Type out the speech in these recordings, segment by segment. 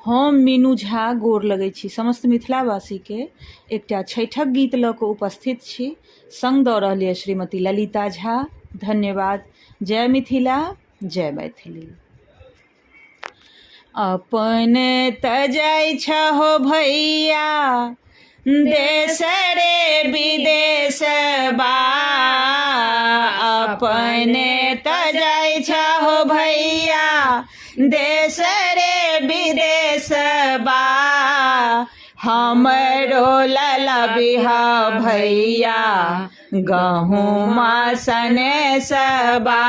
हम मीनू झा गोर लगै छी समस्त मिथिलावासी के एकटा छठक गीत लऽ कऽ उपस्थित छी। संग दऽ रहल यऽ श्रीमती ललिता झा। धन्यवाद। जय मिथिला, जय मैथिली। अपने तऽ जाइ छहो भैया देश रे विदेश बा, अपने तऽ जाइ छहो भैया देश रे विदेश बा। हमरो ललबिहा भैया गहुमा सने सबा,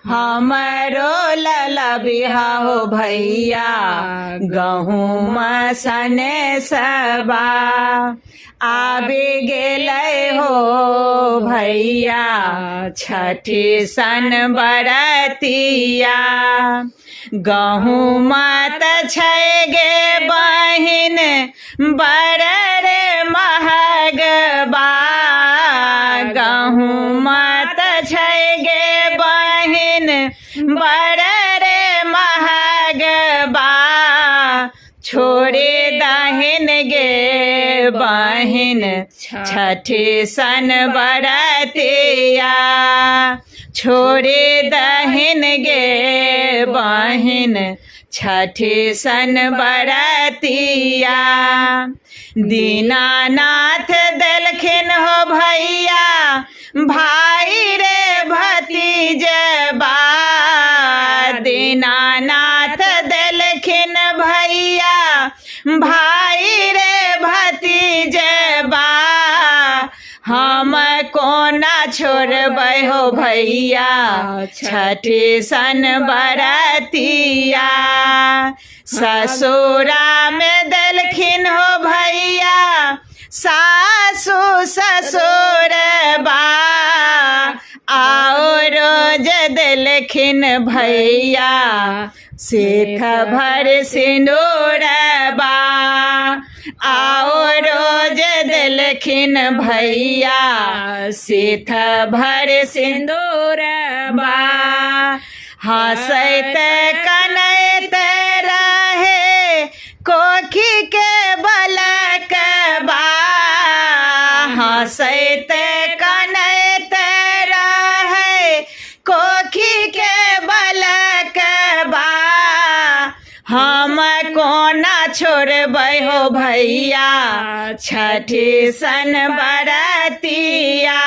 हमरो ललबिहा हो भैया गहुमा सने सबा। आबि गेलै हो भैया छठी सन बरतिया, गहुमा तऽ छै गे बहिन बड़ रे महग बा, गहुमा तऽ छै गे बहिन बड़ रे महग बा। छोड़े दहिन गे बहिन छठी सन बरतिया, छोड़े दहिन गे बहिन छठी सन बरतिया। दीनानाथ देलखिन हो भैया भाई रे भतीजबा, दीनानाथ देलखिन भैया भाई रे भतीजबा। हम कोना छोड़बै हो भैया छठी सन बरतिया, ससुरा में देलखिन हो भैया सासु ससुरबा, आओ रोज देलखिन भैया सीख भर सिंदूरबा, आओ रोज देलखिन भैया सीख भर सिंदूरबा। हंसैत कनैत रहे कोखी के बलकबा, हंसैत कनैत रहे कोखी के बलकबा। हम कोना छोड़बै हो भैया छठी सन बरतिया,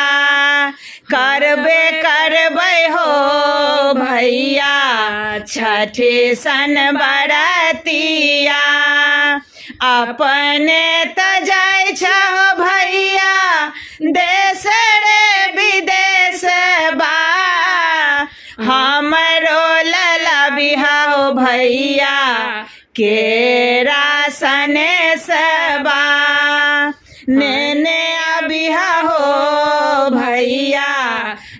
करबे करबै हो भैया छठी सन बरतिया। अपने तऽ जाइ छहो भैया देश रे विदेश बा, हमरो ललबिहा हो भैया केरा सने सबा। नेने अबिहा हो भैया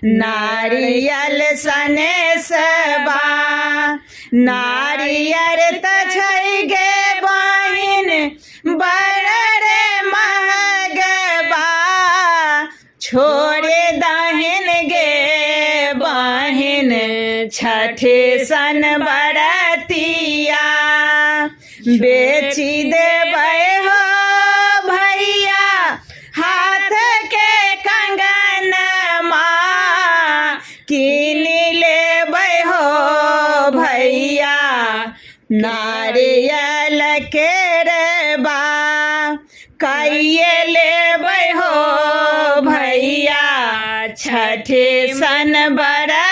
नारियल सने सबा, नारियल तऽ छै गे बहिन बड़ रे महग बा। छोड़े दहिन गे बहिन छठी सन बरतिया, बेची देबै हो भैया हाथ के कंगनमा, कीन लेबै हो भैया नारियल के रबा, कइये लेबै हो भैया छठी सन बरतिया।